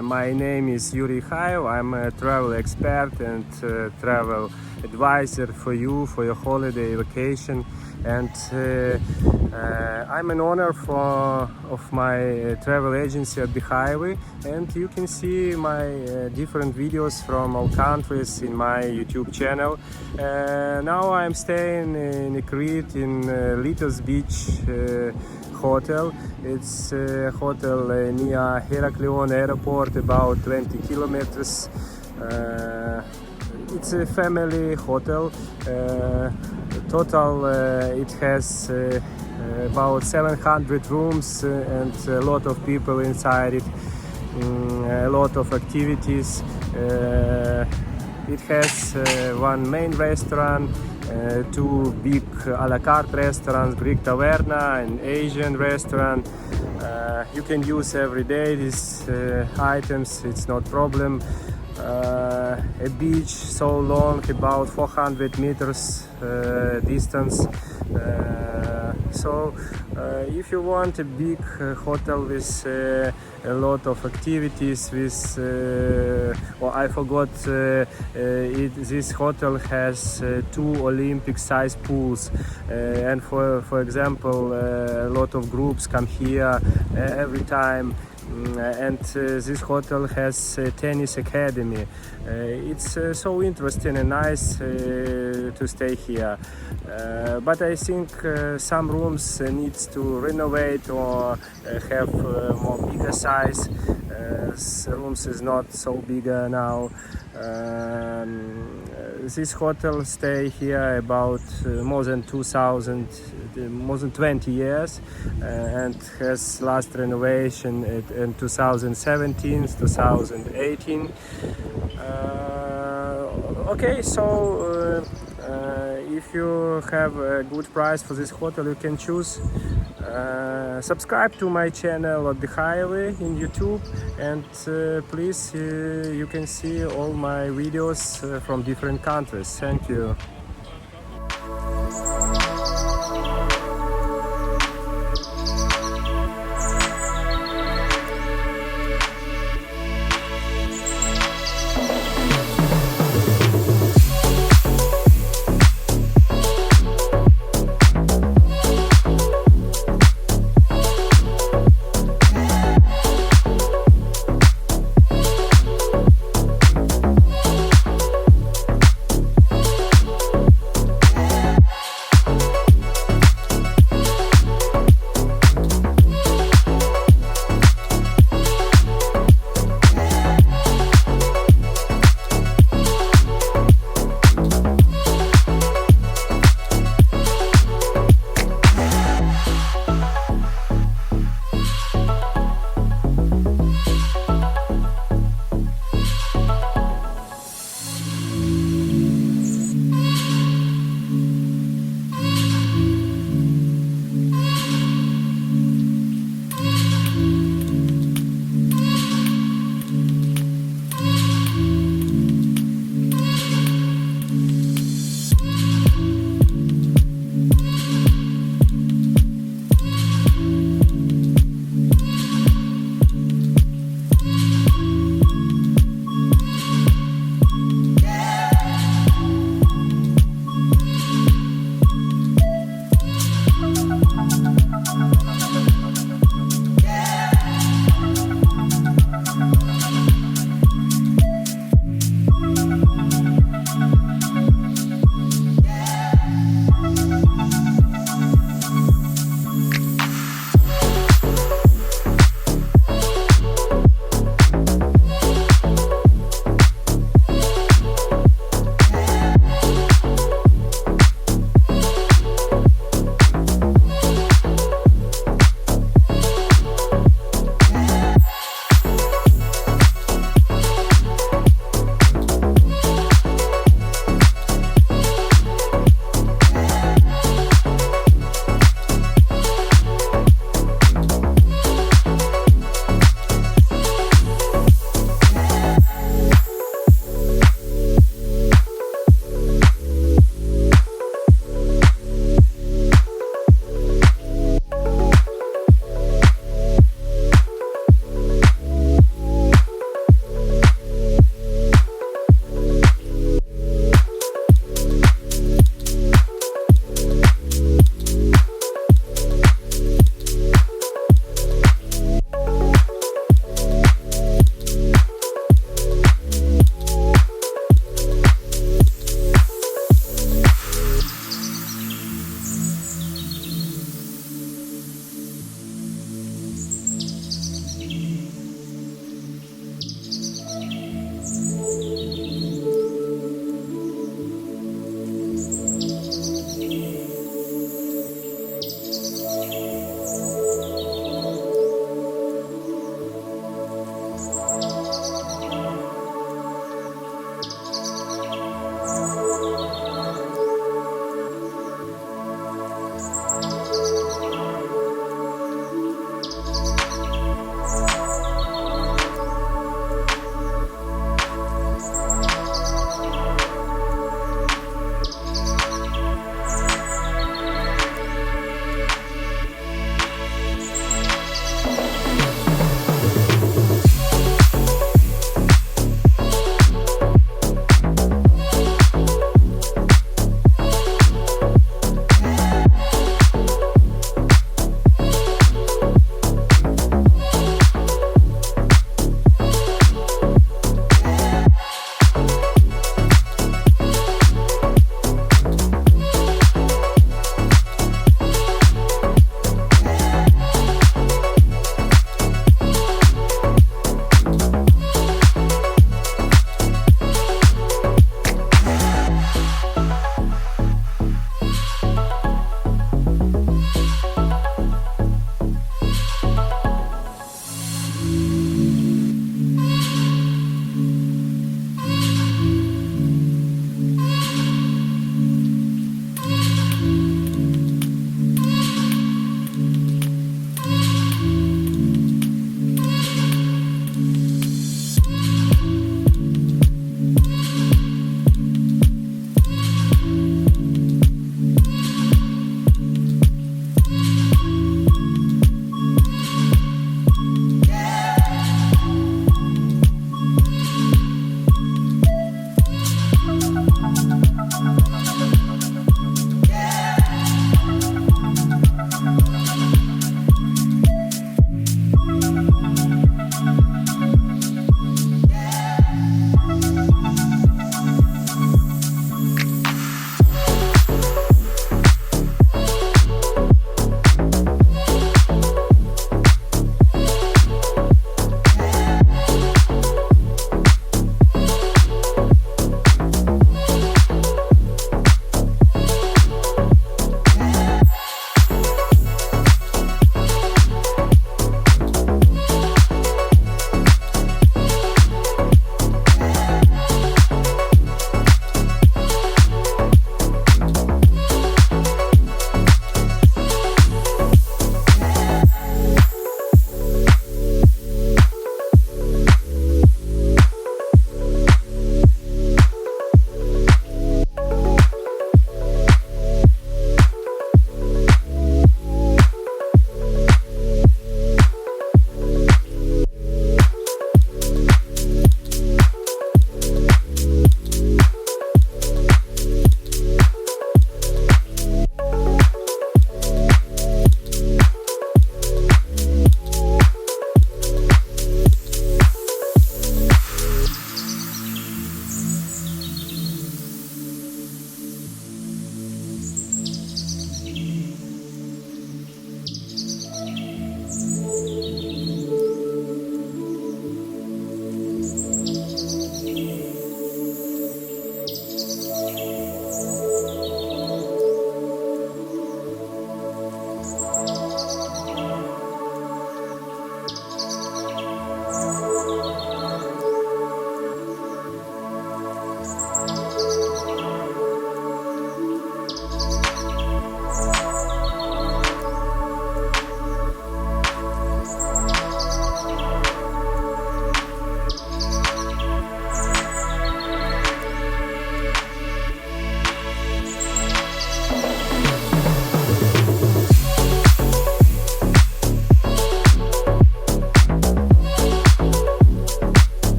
My name is Yuri Khaev. I'm a travel expert and travel advisor for you for your holiday vacation. And I'm an owner of my travel agency at the highway, and you can see my different videos from all countries in my YouTube channel. Now I'm staying in Crete in Lyttos Beach hotel. It's a hotel near Heraklion airport, about 20 kilometers. It's a family hotel. Total it has about 700 rooms and a lot of people inside it, a lot of activities. It has one main restaurant, two big a la carte restaurants, Greek taverna and Asian restaurant. You can use every day these items, it's not problem. A beach so long, about 400 meters distance. So if you want a big hotel with a lot of activities, with I forgot, this hotel has two Olympic-sized pools, and for example, a lot of groups come here every time. And this hotel has a tennis academy. It's so interesting and nice to stay here. But I think some rooms needs to renovate or have more bigger size. Rooms is not so bigger now. This hotel stay here about more than 20 years and has last renovation in 2017, 2018. Okay, so if you have a good price for this hotel, you can choose. Subscribe to my channel at the highway in YouTube, and please you can see all my videos from different countries. Thank you.